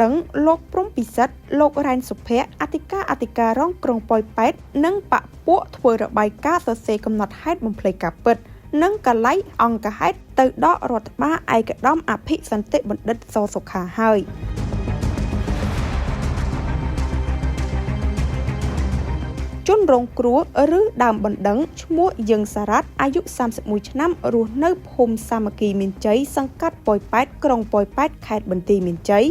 ដឹងលោកព្រំពិសិដ្ឋលោករ៉ែនសុភ័ក្រអធិការរងក្រុងប៉ោយប៉ែតនិងបពពួកធ្វើរបាយការណ៍សរសេរកំណត់ហេតុបំភ្លៃការពិតនិងកលៃអង្គហេតុទៅដករដ្ឋបាលឯកឧត្តមអភិសន្តិបណ្ឌិតសសុខាហើយជនរងគ្រោះឬដើមបណ្ដឹងឈ្មោះយឹងសារ៉ាត់អាយុ31ឆ្នាំរស់នៅភូមិសាមគ្គីមានជ័យសង្កាត់ប៉ោយប៉ែតក្រុងប៉ោយប៉ែតខេត្តបន្ទាយមានជ័យ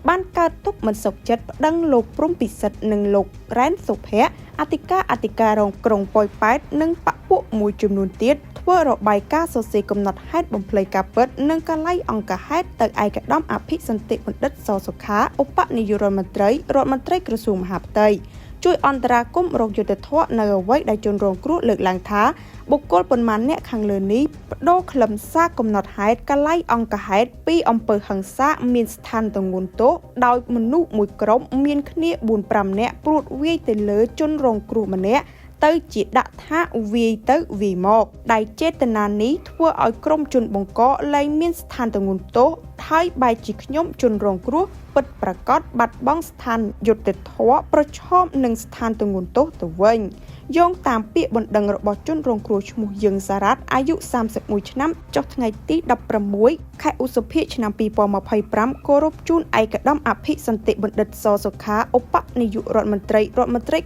បានកើតទុកមិនសុខចិត្តប្តឹងលោកព្រំពិសិដ្ឋនិងលោករ៉ែនសុភ័ក្រអធិការរងក្រុងប៉ោយប៉ែតនិងបពពួកមួយចំនួនទៀតធ្វើរបាយការណ៍សរសេរកំណត់ហេតុបំភ្លៃការពិតនិងកលៃអង្គហេតុទៅឯកឧត្តមអភិសន្តិបណ្ឌិតសសុខាឧបនាយករដ្ឋមន្ត្រីក្រសួងមហាផ្ទៃជួយអន្តរាគមន៍រកយុត្តិធម៌នៅអ្វីដែលជនរងគ្រោះលើកឡើងថាបុគ្គលប៉ុន្មានអ្នកខាងលើនេះបដូរខ្លឹមសារកំណត់ហេតុកលៃអង្គហេតុពីអំពើហិង្សាមានស្ថានទម្ងន់ទោសដោយមនុស្សមួយក្រុមមានគ្នា 4-5 នាក់ព្រួតវាយទៅលើជនរងគ្រោះម្នាក់ទៅជាដាក់ថាវាយទៅវាយមកដែលចេតនានេះធ្វើឲ្យក្រុមជនបង្កលែងមានស្ថានទម្ងន់ទោសហើយបែរជាខ្ញុំជនរងគ្រោះពិតប្រាកដបាត់បង់ស្ថានយុត្តិធម៌ប្រឈមនឹងស្ថានទម្ងន់ទោសទៅវិញយោងតាមពាក្យបណ្ដឹងរបស់ជនរងគ្រោះឈ្មោះយឹងសារ៉ាត់អាយុ31ឆ្នាំចុះថ្ងៃទី16ខែឧសភាឆ្នាំ2025គោរពជូនឯកឧត្តមអភិសន្តិបណ្ឌិតសសុខាឧបនាយករដ្ឋមន្ត្រី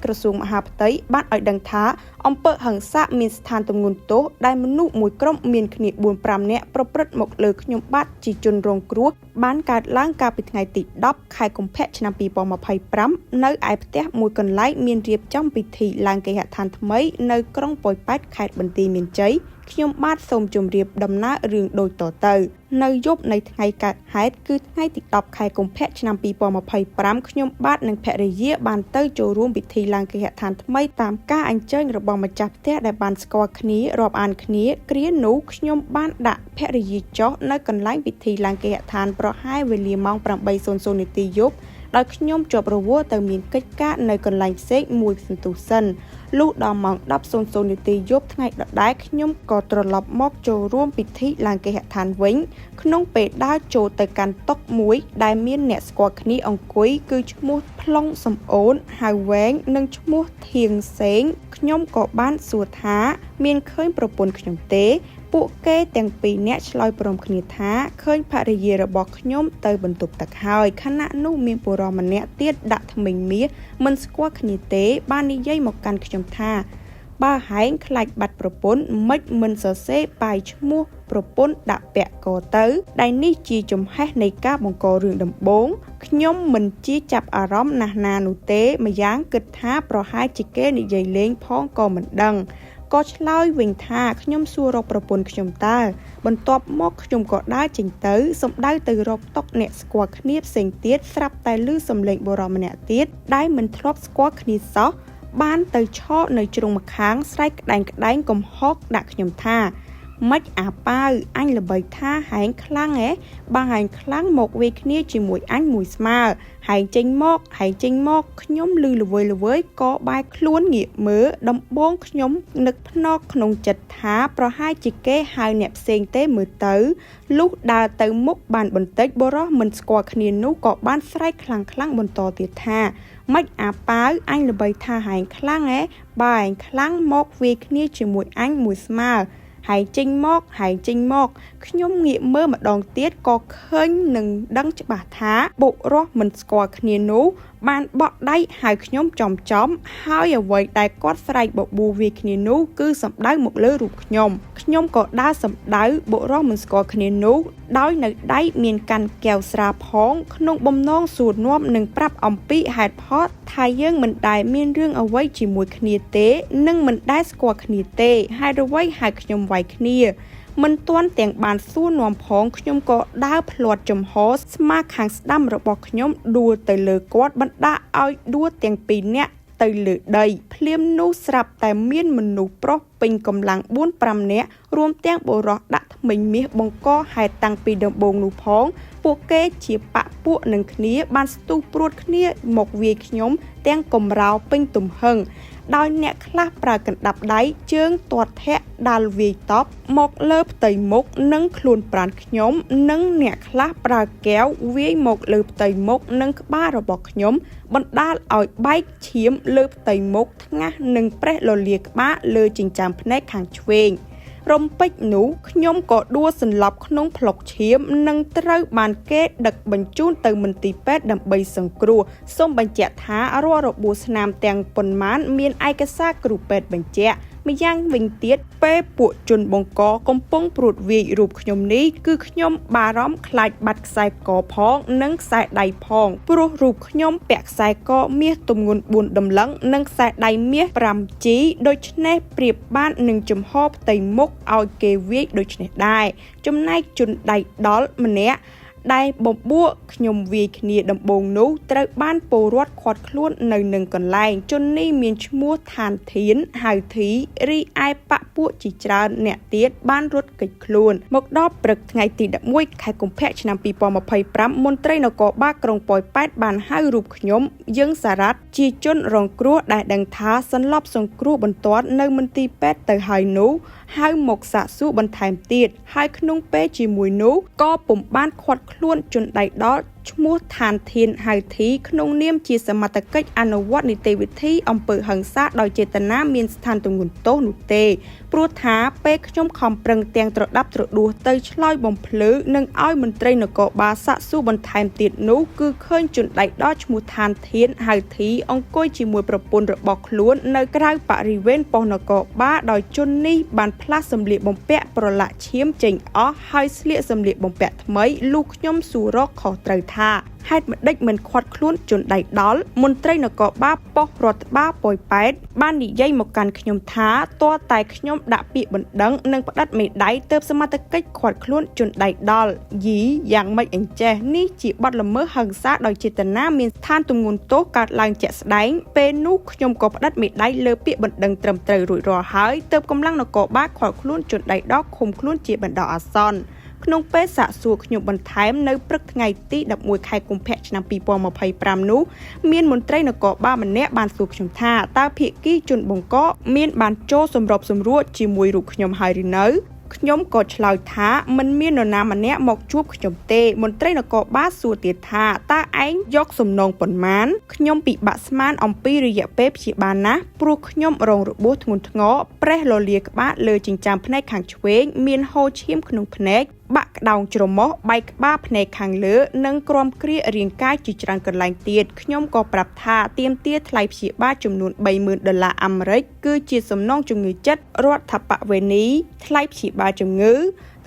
ក្រសួងមហាផ្ទៃបានឲ្យដឹងថាអំពើហិង្សាមានស្ថានទម្ងន់ទោសដែលមនុស្សមួយក្រុមមានគ្នា 4-5 នាក់ប្រព្រឹត្តមកលើខ្ញុំបាទជាជនរងគ្រោះបានកើតឡើងកាលពីថ្ងៃទី10ខែកុម្ភៈឆ្នាំ2025នៅឯផ្ទះមួយកន្លែងមានរៀបចំពិធីឡើងគេហដ្ឋានថ្មីនៅក្រុងប៉ោយប៉ែតខេត្តបន្ទាយមានជ័យខ្ញុំបាទសូមជម្រាបដំណើររឿងដូចតទៅនៅយប់នៃថ្ងៃកើតហេតុគឺថ្ងៃទី10ខែកុម្ភៈឆ្នាំ2025ខ្ញុំបាទនិងភរិយាបានទៅចូលរួមពិធីឡើងគេហដ្ឋានថ្មីតាមការអញ្ជើញរបស់ម្ចាស់ផ្ទះដែលបានស្គាល់គ្នារាប់អានគ្នាគ្រានោះខ្ញុំបានដាក់ភរិយាចុះនៅកន្លែងពិធីឡើងគេហដ្ឋានប្រហែលវេលាម៉ោង 8:00 នាទីយប់ដោយខ្ញុំជាប់រវល់ទៅមានកិច្ចការនៅកន្លែងផ្សេងមួយសន្ទុះសិនលុះដល់ម៉ោង 10:00 នាទីយប់ថ្ងៃដដែលខ្ញុំក៏ត្រឡប់មកចូលរួមពិធីឡើងគេហដ្ឋានវិញក្នុងពេលដើរចូលទៅកាន់តុមួយដែលមានអ្នកស្គាល់គ្នាអង្គុយគឺឈ្មោះប្លុងសំអូនហៅវែងនិងឈ្មោះធៀងសេងខ្ញុំក៏បានសួរថាមានឃើញប្រពន្ធខ្ញុំទេពួកគេទាំងពីរនាក់ឆ្លើយព្រមគ្នាថាឃើញភរិយារបស់ខ្ញុំទៅបន្ទប់ទឹកហើយខណៈនោះមានបុរសម្នាក់ទៀតដាក់ធ្មេញមាសមិនស្គាល់គ្នាទេបាននិយាយមកកាន់ខ្ញុំថាបើហែងខ្លាចបាត់ប្រពន្ធមិនសរសេរប៉ាយឈ្មោះប្រពន្ធដាក់ពាក់កទៅដែលនេះជាចំហេះនៃការបង្ករឿងដំបូងខ្ញុំមិនជាចាប់អារម្មណ៍ណាស់ណានោះទេម្យ៉ាងគិតថាប្រហែលជាគេនិយាយលេងផងក៏មិនដឹងក៏ឆ្លើយវិញថាខ្ញុំសួររកប្រពន្ធខ្ញុំតើបន្ទាប់មកខ្ញុំក៏ដើរចេញទៅសំដៅទៅរកតុកអ្នកស្គាល់គ្នាផ្សេងទៀតស្រាប់តែឮសំឡេងបុរសម្នាក់ទៀតដែលមិនធ្លាប់ស្គាល់គ្នាសោះបានទៅឈរនៅជ្រុងម្ខាងស្រែកក្តែងកំហកដាក់ខ្ញុំថាម៉េចអាប៉ាវអញល្បីថាហែងខ្លាំងហ៎បើហែងខ្លាំងមកវាយគ្នាជាមួយអញមួយស្មើហែងចេញមកខ្ញុំឮល្វើយក៏បែរខ្លួនងាកមើលដំបងខ្ញុំនឹកភ្នក់ក្នុងចិត្តថាប្រហែលជាគេហៅអ្នកផ្សេងទេមើលទៅលុះដើរទៅមុខបានបន្តិចបុរសមិនស្គាល់គ្នានោះក៏បានស្រែកខ្លាំងបន្តទៀតថាម៉េចអាប៉ាវអញល្បីថាហែងខ្លាំងហ៎បើហែងខ្លាំងមកវាយគ្នាជាមួយអញមួយស្មើហែងចេញមកខ្ញុំងាកមើលម្ដងទៀតក៏ឃើញនឹងដឹងច្បាស់ថាបុរសមិនស្គាល់គ្នានោះបានបក់ដៃហៅខ្ញុំចំហើយអ្វីដែលគាត់ស្រែកបបួលវាគ្នានោះគឺសំដៅមកលើរូបខ្ញុំក៏ដើរសំដៅបុរសមិនស្គាល់គ្នានោះដោយនៅដៃមានកាន់កែវស្រាផងក្នុងបំណងសួរនាំនិងប្រាប់អំពីហេតុផលថាយើងមិនដែលមានរឿងអ្វីជាមួយគ្នាទេនិងមិនដែលស្គាល់គ្នាទេហេតុអ្វីហៅខ្ញុំវាយគ្នាមិនទាន់ទាំងបានសួរនាំផងខ្ញុំក៏ដើរផ្លាត់ចំហស្មាខាងស្ដាំរបស់ខ្ញុំដួលទៅលើគាត់បណ្ដាឲ្យដួលទាំងពីរនាក់ទៅលើដីភ្លាមនោះស្រាប់តែមានមនុស្សប្រុសពេញកម្លាំង 4-5 នាក់រួមទាំងបុរសដាក់ធ្មេញមាសបង្កហេតុតាំងពីដំបូងនោះផងពួកគេជាបពពួកនឹងគ្នាបានស្ទុះព្រួតគ្នាមកវាយខ្ញុំទាំងកំរោលពេញទំហឹង ដោយអ្នកខ្លះប្រើកណ្ដាប់ដៃជើងទាត់ធាក់ដាល់វាយតប់មកលើផ្ទៃមុខនិងខ្លួនប្រាណខ្ញុំនិងអ្នកខ្លះប្រើកែវវាយមកលើផ្ទៃមុខនិងក្បាលរបស់ខ្ញុំបណ្ដាលឲ្យបែកឈាមលើផ្ទៃមុខថ្ងាសនិងប្រេះលលាក្បាលលើចិញ្ចើមភ្នែកខាងឆ្វេងរំពេចនោះខ្ញុំក៏ដួលសន្លប់ក្នុងផ្លុកឈាមនិងត្រូវបានគេដឹកបញ្ជូនទៅមន្ទីរពេទ្យដើម្បីសង្គ្រោះសូមបញ្ជាក់ថារាល់របួសស្នាមទាំងប៉ុន្មានមានឯកសារគ្រូពេទ្យបញ្ជាក់ម្យ៉ាងវិញទៀតពេលពួកជនបង្កកំពុងព្រួតវាយរូបខ្ញុំនេះគឺខ្ញុំបារម្ភខ្លាចបាត់ខ្សែកផងនិងខ្សែដៃផងព្រោះរូបខ្ញុំពាក់ខ្សែកមាសទម្ងន់4តម្លឹងនិងខ្សែដៃមាស 5G ដូច្នេះប្រៀបបាននឹងចំហផ្ទៃមុខឲ្យគេវាយដូចនេះដែរចំណែកជនដៃដល់ម្នាក់ដែលបំបួខ្ញុំវាយគ្នាដំបូងនោះត្រូវបានពលរដ្ឋឃាត់ខ្លួននៅនឹងកន្លែងជននេះមានឈ្មោះឋានធានហៅធីរីឯបពពួកជាច្រើនអ្នកទៀតបានរត់គេចខ្លួនមកដល់ព្រឹកថ្ងៃទី11ខែកុម្ភៈឆ្នាំ2025មន្ត្រីនគរបាលក្រុងប៉ោយប៉ែតបានហៅរូបខ្ញុំយើងសារ៉ាត់ជាជនរងគ្រោះដែលដឹងថាសន្លប់សង្គ្រោះបន្ទាន់នៅមន្ទីរពេទ្យទៅហើយនោះហៅមកសាកសួរបន្ថែមទៀតហើយក្នុងពេលជាមួយនោះក៏ពុំបានឃាត់ខ្លួនជនដៃដល់ឈ្មោះឋានធានហៅធីក្នុងនាមជាសមត្ថកិច្ចអនុវត្តនីតិវិធីអំពើហិង្សាដោយចេតនាមានស្ថានទម្ងន់ទោសនោះទេព្រោះថាពេលខ្ញុំខំប្រឹងទាំងត្រដាប់ត្រដួសទៅឆ្លើយបំភ្លឺនិងឲ្យមន្ត្រីនគរបាលសាកសួរបន្ថែមទៀតនោះគឺឃើញជនដៃដល់ឈ្មោះឋានធានហៅធីអង្គុយជាមួយប្រពន្ធរបស់ខ្លួននៅក្រៅបរិវេណប៉ុស្តិ៍នគរបាលដោយជននេះបានផ្លាស់សម្លៀកបំពាក់ប្រឡាក់ឈាមចេញអស់ហើយស្លៀកសម្លៀកបំពាក់ថ្មីលុះខ្ញុំសួររកខុសត្រូវថាហេតុម្ដេចមិនឃាត់ខ្លួនជនដៃដល់មន្ត្រីនគរបាលប៉ុស្តិ៍រដ្ឋបាលប៉ោយប៉ែតបាននិយាយមកកាន់ខ្ញុំថាទាល់តែខ្ញុំដាក់ពាក្យបណ្ដឹងនិងផ្តិតមេដៃទើបសមត្ថកិច្ចឃាត់ខ្លួនជនដៃដល់យីយ៉ាងម៉េចអញ្ចេះនេះជាបទល្មើសហិង្សាដោយចេតនាមានស្ថានទម្ងន់ទោសកើតឡើងជាក់ស្ដែងពេលនោះខ្ញុំក៏ផ្តិតមេដៃលើពាក្យបណ្ដឹងត្រឹមត្រូវរួចរាល់ហើយទើបកម្លាំងនគរបាលឃាត់ខ្លួនជនដៃដល់ឃុំខ្លួនជាបណ្ដោះអាសន្នក្នុងពេលសាកសួរខ្ញុំបន្ថែមនៅព្រឹកថ្ងៃទី11ខែកុម្ភៈឆ្នាំ2025នោះមានមន្ត្រីនគរបាលម្នាក់បានសួរខ្ញុំថាតើភាគីជនបង្កមានបានចូលសម្របសម្រួលជាមួយរូបខ្ញុំហើយឬនៅខ្ញុំក៏ឆ្លើយថាមិនមាននរណាម្នាក់មកជួបខ្ញុំទេមន្ត្រីនគរបាលសួរទៀតថាតើឯងយកសំណងប៉ុន្មានខ្ញុំពិបាកស្មានអំពីរយៈពេលព្យាបាលណាស់ព្រោះខ្ញុំរងរបួសធ្ងន់ធ្ងរប្រេះលលាក្បាលលើចិញ្ចើមភ្នែកខាងឆ្វេងមានហូរឈាមក្នុងភ្នែកបាក់ក្តោងច្រមុះបែកក្បាលភ្នែកខាងលើនិងគ្រាំគ្រារាងកាយជាច្រើនកន្លែងទៀតខ្ញុំក៏ប្រាប់ថាទាមទារថ្លៃព្យាបាលចំនួន$30,000អាមេរិកគឺជាសំណងជំងឺចិត្តរដ្ឋបវេនីថ្លៃព្យាបាលជំងឺ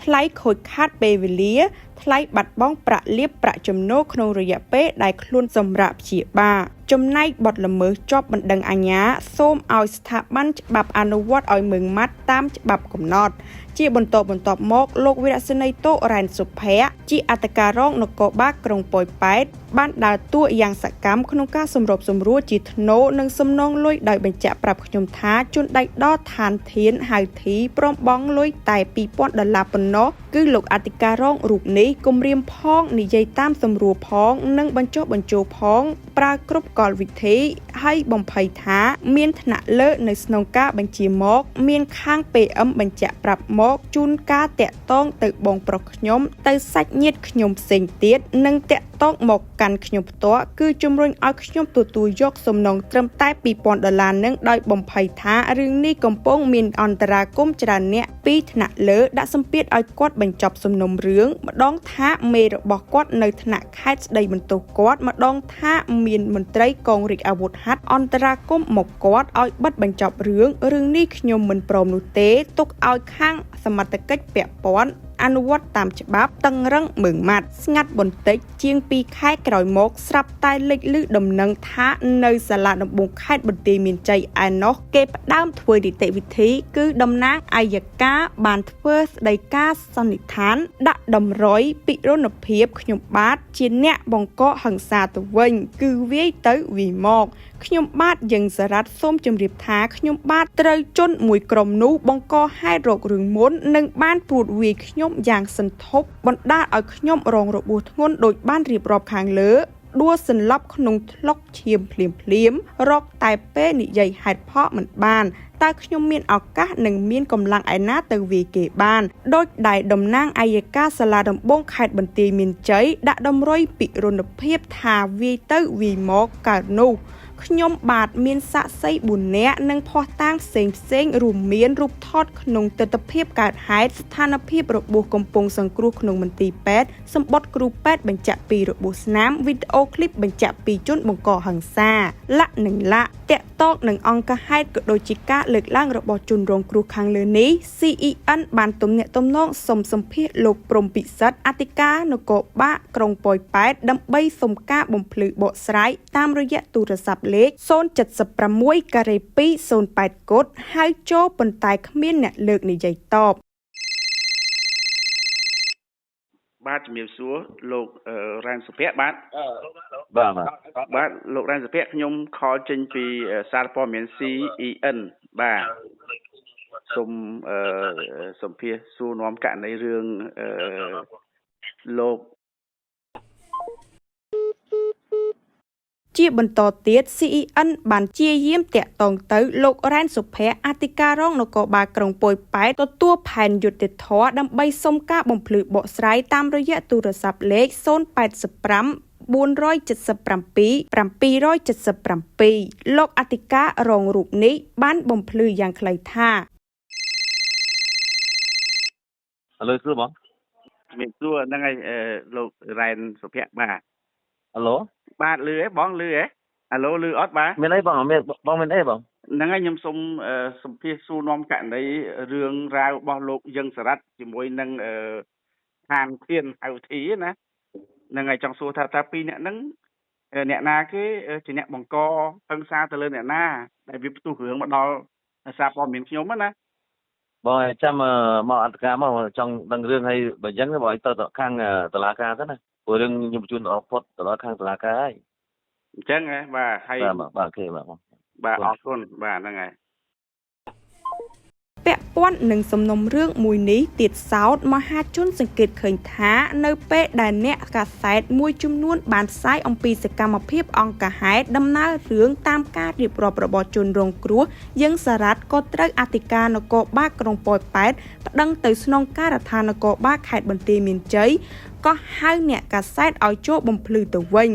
ថ្លៃខូចខាតពេលវេលាថ្លៃបាត់បង់ប្រាក់លាភប្រាក់ចំណូលក្នុងរយៈពេលដែលខ្លួនសម្រាប់ព្យាបាលចំណែកបទល្មើសជាប់បណ្ដឹងអាជ្ញាសូមឲ្យស្ថាប័នច្បាប់អនុវត្តឲ្យម៉ឺងម៉ាត់តាមច្បាប់កំណត់ជាបន្តបន្ទាប់មកលោកវីរៈសេនីតូរ៉ែនសុភ័ក្រជាអធិការរងនគរបាលក្រុងប៉ោយប៉ែតបានដើរតួយ៉ាងសកម្មក្នុងការសម្របសម្រួលជាថ្នូរនិងសំណងលុយដោយបញ្ជាក់ប្រាប់ខ្ញុំថាជនដៃដល់ឋានធានហៅធីព្រមបង់លុយតែ$2,000ប៉ុណ្ណោះគឺលោកអធិការរងរូបនេះគំរាមផងនិយាយតាមសម្រួលផងនិងបញ្ចុះបញ្ចូលផងប្រើគ្រប់កលវិធីហើយបំភ័យថាមានថ្នាក់លើនៅស្នងការបញ្ជាមកមានខាង PM បញ្ជាក់ប្រាប់មកជូនការតាក់ទងទៅបងប្រុសខ្ញុំទៅសាច់ញាតិខ្ញុំផ្សេងទៀតនិងតាក់ទងមកកាន់ខ្ញុំផ្ទាល់គឺជំរុញឲ្យខ្ញុំទទួលយកសំណងត្រឹមតែ$2,000នឹងដោយបំភ័យថារឿងនេះកំពុងមានអន្តរាគមន៍ច្រើនអ្នកពីថ្នាក់លើដាក់សម្ពាធឲ្យគាត់បញ្ចប់សំណុំរឿងម្ដងថាមេរបស់គាត់នៅថ្នាក់ខេត្តស្ដីបន្ទោសគាត់ម្ដងថាមានមន្ត្រីកងរាជអាវុធហត្ថអន្តរាគមន៍មកគាត់ឲ្យបិទបញ្ចប់រឿងនេះខ្ញុំមិនព្រមនោះទេទុកឲ្យខាងសមត្ថកិច្ចពាក់ព័ន្ធអនុវត្តតាមច្បាប់តឹងរឹងម៉ឺងម៉ាត់ស្ងាត់បន្តិចជាង2ខែក្រោយមកស្រាប់តែលេចឮដំណឹងថានៅសាលាដំបងខេត្តបន្ទាយមានជ័យឯណោះគេផ្ដើមធ្វើនីតិវិធីគឺតំណាងអัยការបានធ្វើស្ដីការសន្និដ្ឋានដាក់តម្រុយពិរណភាពខ្ញុំបាទជាអ្នកបង្កហិង្សាទៅវិញគឺវាយទៅវាយមកខ្ញុំបាទយើងសារ៉ាត់សូមជម្រាបថាខ្ញុំបាទត្រូវជន់មួយក្រុមនោះបង្កហេតុរករឿងមុននិងបានព្រួតវាយខ្ញុំយ៉ាងសន្ធប់បណ្ដាលឲ្យខ្ញុំរងរបួសធ្ងន់ដោយបានរៀបរាប់ខាងលើ ដួលសន្លប់ក្នុងថ្លុកឈាមភ្លាមរកតែពេលនិយាយហេតុផលមិនបានតើខ្ញុំមានឱកាសនិងមានកម្លាំងឯណាទៅវាយគេបានដោយដែលតំណាងអัยការសាលាដំបងខេត្តបន្ទាយមានជ័យដាក់តម្រុយពិរុណភាពថាវាយទៅវាយមកកើតនោះខ្ញុំបាទមានសាក់សី4នាក់និងភស្តុតាងផ្សេងរួមមានរូបថតក្នុងទិដ្ឋភាពកើតហេតុស្ថានភាពរបួសកំពុងសង្គ្រោះក្នុងមន្ទីរពេទ្យសម្បត្តិគ្រូពេទ្យបញ្ជាក់ពីរបួសស្នាមវីដេអូឃ្លីបបញ្ជាក់ពីជនបង្កហិង្សាលាក់តាក់ទងនឹងអង្គហេតុក៏ដូចជាការលើកឡើងរបស់ជនរងគ្រោះខាងលើនេះ CEN បានទំនាក់ទំនងសុំសម្ភាសន៍លោកព្រំពិសិដ្ឋអធិការនគរបាលក្រុងប៉ោយប៉ែតដើម្បីសុំការបំភ្លឺបកស្រាយតាមរយៈទូរស័ព្ទលេខ 076-208 កូដហៅចូលប៉ុន្តែគ្មានអ្នកលើកនិយាយតបបាទជំរាបសួរលោករ៉ានសុភ័ក្របាទលោករ៉ានសុភ័ក្រខ្ញុំខលចេញពីសារព័ត៌មាន CEN បាទសូមសម្ភាសសួរនាំករណីរឿងលោកជាបន្តទៀត CEN បានជាយាមតាក់ទងទៅលោករ៉ែនសុភ័ក្រអធិការរងនគរបាលក្រុងប៉ោយប៉ែតទទួលផែនយុត្តិធម៌ដើម្បីសុំការបំភ្លឺបកស្រាយតាមរយៈទូរស័ព្ទលេខ 085-477-777 លោកអធិការរងរូបនេះបានបំភ្លឺយ៉ាងខ្លីថាឥឡូវសួរបងជំរាបសួរហ្នឹងហើយលោករ៉ែនសុភ័ក្របាទហៅឡូបាទលឺហ៎បងលឺហ៎អាឡូលឺអត់បាទមានអីបងបងមានអីបងហ្នឹងហើយខ្ញុំសូមសម្ភាសសួរនាំករណីរឿងរ៉ាវរបស់លោកយឹងសារ៉ាត់ជាមួយនឹងខាងធានហៅធីណាហ្នឹងហើយចង់សួរថាពីរអ្នកហ្នឹងអ្នកណាគេជាអ្នកបង្កហិង្សាទៅលើអ្នកណាដែលវាផ្ទុះរឿងមកដល់សារព័ត៌មានខ្ញុំណាបងចាំមកអធិការមកចង់ដឹងរឿងហើយបើអញ្ចឹងបងឲ្យទៅខាងតុលាការទៅណាព្រោះរឿងខ្ញុំបញ្ជូនដល់ផុតទៅដល់ខាងតុលាការហើយអញ្ចឹងហ៎បាទហើយបាទអូខេបាទអរគុណបាទហ្នឹងហើយពាក់ព័ន្ធនឹងសំណុំរឿងមួយនេះទៀតសោតមហាជនសង្កេតឃើញថានៅពេលដែលអ្នកកាសែតមួយចំនួនបានផ្សាយអំពីសកម្មភាពអង្គហេតុដំណើររឿងតាមការរៀបរាប់របស់ជនរងគ្រោះយឹងសារ៉ាត់ក៏ត្រូវអធិការនគរបាលក្រុងប៉ោយប៉ែតប្តឹងទៅស្នងការដ្ឋាននគរបាលខេត្តបន្ទាយមានជ័យក៏ហៅអ្នកកាសែតឲ្យចូលបំភ្លឺទៅវិញ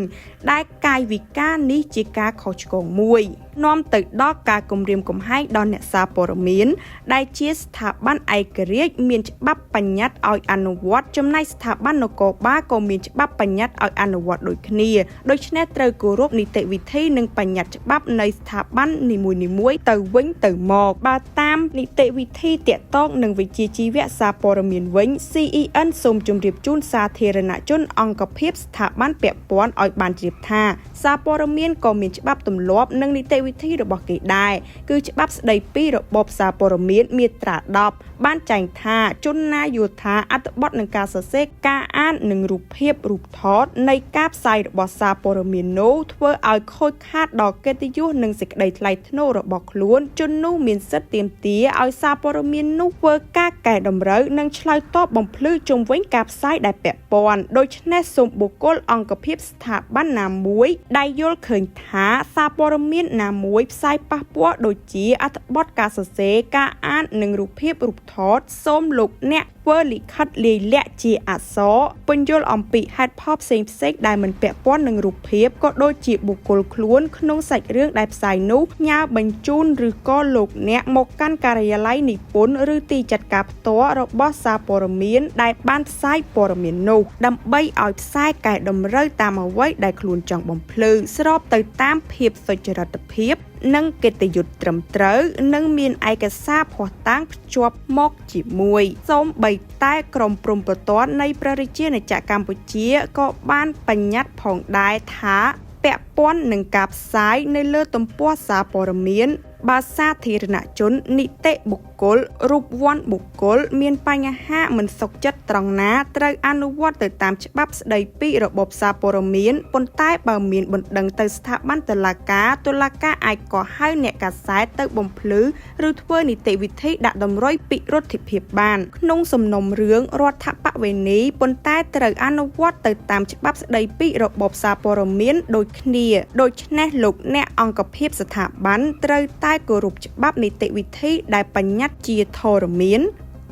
ដែលកាយវិការនេះជាការខុសឆ្គងមួយនាំទៅដល់ការគំរាមកំហែងដល់អ្នកសារព័ត៌មានដែលជាស្ថាប័នឯករាជ្យមានច្បាប់បញ្ញត្តិឲ្យអនុវត្តចំណែកស្ថាប័ននគរបាលក៏មានច្បាប់បញ្ញត្តិឲ្យអនុវត្តដូចគ្នាដូច្នេះត្រូវគោរពនីតិវិធីនិងបញ្ញត្តិច្បាប់នៃស្ថាប័ននីមួយៗទៅវិញទៅមកបើតាមនីតិវិធីទាក់ទងនឹងវិជ្ជាជីវៈសារព័ត៌មានវិញ CEN សូមជម្រាបជូនសាធារណជនអង្គភាពស្ថាប័នពាក់ព័ន្ធឲ្យបានជ្រាបថាសារព័ត៌មានក៏មានច្បាប់ទម្លាប់និងនីតិវិធីរបស់គេដែរគឺច្បាប់ស្តីពីរបបសារព័ត៌មានមាត្រា10បានចែងថាជនណាយល់ថាអត្ថបទនឹងការសរសេរការអាននិងរូបភាពរូបថតនៃការផ្សាយរបស់សារព័ត៌មាននោះធ្វើឲ្យខូចខាតដល់កិត្តិយសនិងសេចក្តីថ្លៃថ្នូររបស់ខ្លួនជននោះមានសិទ្ធិទាមទារឲ្យសារព័ត៌មាននោះធ្វើការកែតម្រូវនិងឆ្លើយតបបំភ្លឺជុំវិញការផ្សាយដែលពាក់ព័ន្ធដូច្នេះសូមបុគ្គលអង្គភាពស្ថាប័នណាមួយដែលយល់ឃើញថាសារព័ត៌មានណាមួយផ្សាយប៉ះពាល់ដូចជាអត្ថបទការសរសេរការអាននិងរូបភាពរូបថតសូមលោកអ្នកធ្វើលិខិតលាយលក្ខណ៍ជាអក្សរពន្យល់អំពីហេតុផលផ្សេងៗដែលមិនពាក់ព័ន្ធនឹងរូបភាពក៏ដូចជាបុគ្គលខ្លួនក្នុងសាច់រឿងដែលផ្សាយនោះញ៉ាបញ្ជូនឬក៏លោកអ្នកមកកាន់ការិយាល័យនិពន្ធឬទីចាត់ការផ្ទាល់របស់សារព័ត៌មានដែលបានផ្សាយព័ត៌មាននោះដើម្បីឲ្យផ្សាយកែតម្រូវតាមអ្វីដែលខ្លួនចង់បំភ្លឺស្របទៅតាមភាពសុចរិតភាពនិងកិត្តិយសត្រឹមត្រូវនិងមានឯកសារភស្តុតាងភ្ជាប់មកជាមួយសូម្បីតែក្រមព្រំប្រទាននៃព្រះរាជាណាចក្រកម្ពុជាក៏បានបញ្ញត្តិផងដែរថាពាក់ព័ន្ធនឹងការផ្សាយនៅលើទំព័រសារព័ត៌មានបើសាធារណជននីតិបុគ្គ គលរូបវ័ន្តបុគ្គលមានបញ្ហាមិនសុខចិត្តត្រង់ណាត្រូវអនុវត្តទៅតាមច្បាប់ស្តីពីរបបសារព័ត៌មានប៉ុន្តែបើមានបណ្ដឹងទៅស្ថាប័នតុលាការអាចកោះហៅអ្នកកាសែតទៅបំភ្លឺឬធ្វើនីតិវិធីដាក់តម្រុយពីរដ្ឋាភិបាលក្នុងសំណុំរឿងរដ្ឋបវេណីប៉ុន្តែត្រូវអនុវត្តទៅតាមច្បាប់ស្តីពីរបបសារព័ត៌មានដូចគ្នាដូច្នេះលោកអ្នកអង្គភាពស្ថាប័នត្រូវតែគោរពច្បាប់នីតិវិធីដែលបញ្ញត្តិជាធរមាន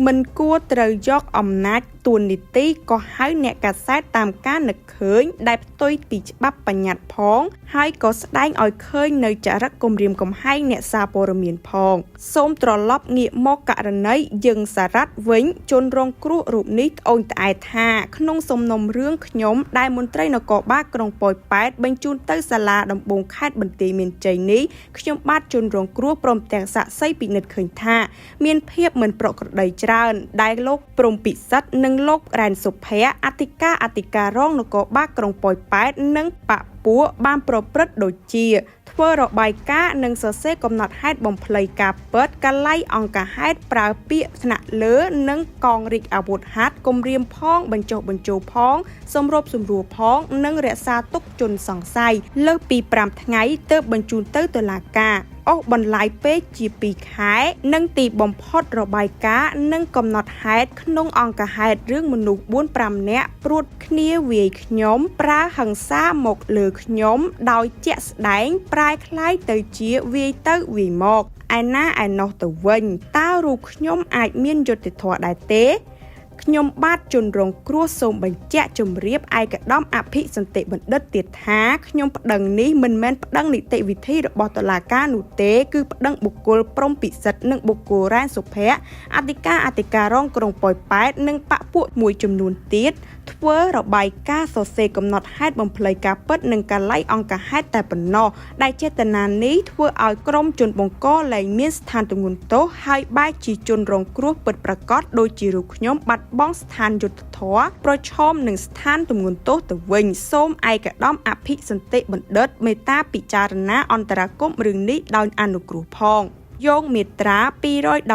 មិនគួរត្រូវយកអំណាចតួនាទីក៏ហៅអ្នកកាសែតតាមការនឹកឃើញដែលផ្ទុយពីច្បាប់បញ្ញត្តិផងហើយក៏ស្ដែងឲ្យឃើញនៅចរិតគំរាមកំហែងអ្នកសារព័ត៌មានផងសូមត្រឡប់ងាកមកករណីយើងសារ៉ាត់វិញជនរងគ្រោះរូបនេះត្អូញត្អែថាក្នុងសំណុំរឿងខ្ញុំដែលមន្ត្រីនគរបាលក្រុងប៉ោយប៉ែតបញ្ជូនទៅសាលាដំបងខេត្តបន្ទាយមានជ័យនេះខ្ញុំបាទជនរងគ្រោះព្រមទាំងសាក្សីពិនិត្យឃើញថាមានភាពមិនប្រក្រតីច្រើនដែលលោកព្រំពិសិដ្ឋនិងលោករ៉ែនសុភ័ក្រអធិការរងនគរបាលក្រុងប៉ោយប៉ែតនិងបពពួកបានប្រព្រឹត្តដូចជាធ្វើរបាយការណ៍និងសរសេរកំណត់ហេតុបំភ្លៃការពិតកាល័យអង្គការហេតុប្រើពាក្យថ្នាក់លើនិងកងរាជអាវុធហត្ថគំរាមផងបញ្ចុះបញ្ចូលផងសម្របសម្រួលផងនិងរក្សាទុកជនសង្ស័យលើសពី5ថ្ងៃទើបបញ្ជូនទៅតុលាការអូសបន្លាយពេកជា2ខែនិងទីបំផុតរបាយការណ៍និងកំណត់ហេតុក្នុងអង្គការហេតុរឿងមនុស្ស 4-5 នាក់ព្រួតគ្នាវាយខ្ញុំប្រើហិង្សាមកលើខ្ញុំដោយជាក់ស្ដែងប្រែคล้ายទៅជាវាយទៅវាយមកឯណាឯណោះទៅវិញតើរូបខ្ញុំអាចមានយុត្តិធម៌ដែរទេខ្ញុំបាទជនរងគ្រោះសូមបញ្ជាក់ជម្រាបឯកឧត្តមអភិសន្តិបណ្ឌិតទៀតថាខ្ញុំប្តឹងនេះមិនមែនប្តឹងនីតិវិធីរបស់តុលាការនោះទេគឺប្តឹងបុគ្គលព្រំពិសិដ្ឋនិងបុគ្គលរ៉ែនសុភ័ក្រអធិការរងក្រុងប៉ោយប៉ែតនិងបពពួកមួយចំនួនទៀតធ្វើរបាយការណ៍សរសេរកំណត់ហេតុបំភ្លៃការពិតនិងកាល័យអង្គការហេតុតែប៉ុណ្ណោះដែលចេតនានេះធ្វើឲ្យក្រុមជនបង្កលែងមានស្ថានទម្ងន់ទោសហើយបែរជាជនរងគ្រោះពិតប្រាកដដូចជារូបខ្ញុំបាត់បង់ស្ថានយុត្តិធម៌ប្រឈមនឹងស្ថានទម្ងន់ទោសទៅវិញសូមឯកឧត្តមអភិសន្តិបណ្ឌិតមេត្តាពិចារណាអន្តរាគមន៍រឿងនេះដោយអនុគ្រោះផងយោងមាត្រា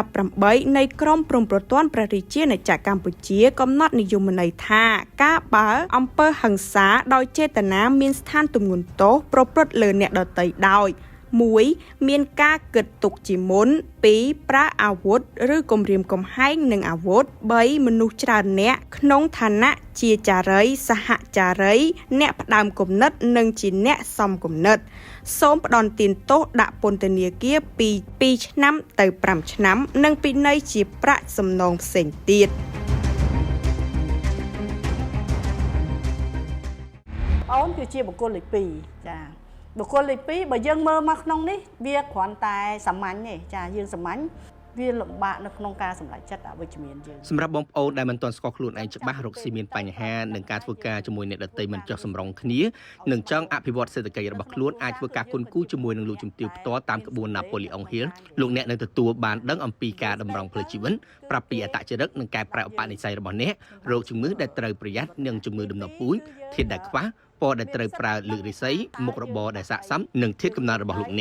218នៃក្រមព្រំប្រទានព្រះរាជាណាចក្រកម្ពុជាកំណត់និយមន័យថាការបើអំពើហិង្សាដោយចេតនាមានស្ថានទម្ងន់ទោសប្រព្រឹត្តលើអ្នកដទៃដោយ 1. មានការគិតទុកជាមុន 2. ប្រើអាវុធឬគំរាមកំហែងនឹងអាវុធ 3. មនុស្សច្រើនអ្នកក្នុងឋានៈជាចារីសហចារីអ្នកផ្ដើមគំនិតនិងជាអ្នកសំគំនិតសូមផ្ដន្ទាទោសដាក់ពន្ធនាគារពី2ឆ្នាំទៅ5ឆ្នាំនិងពិន័យជាប្រាក់សំណងផ្សេងទៀតអូនគឺជាបុគ្គលលេខ2ចាបុគ្គលលេខ2បើយើងមើលមកក្នុងនេះវាគ្រាន់តែសាមញ្ញទេចាយើងសាមញ្ញវាលំបាកនៅក្នុងការសម្រេចចិត្តអវិជ្ជមានយើងសម្រាប់បងប្អូនដែលមិនទាន់ស្គាល់ខ្លួនឯងច្បាស់រកស៊ីមានបញ្ហានឹងការធ្វើការជាមួយអ្នកដទៃមិនចុះសម្រុងគ្នានិងចង់អភិវឌ្ឍសេដ្ឋកិច្ចរបស់ខ្លួនអាចធ្វើការគុនគូជាមួយនឹងលោកជំទាវផ្ទាល់តាមក្បួន Napoleon Hill លោកអ្នកនឹងទទួលបានដឹងអំពីការតម្រង់ផ្លូវជីវិតប្រាប់ពីអត្តចរិតនិងកែប្រែឧបនិស្ស័យរបស់អ្នករោគជំងឺដែលត្រូវប្រយ័ត្ននិងជំងឺដំណពូជធាតុដែលខ្វះពណ៌ដែលត្រូវប្រើលើករិស័យមុខរបរដែលស័ក្តិសមនិងធាតុកំណើតរបស់លោកអ្នក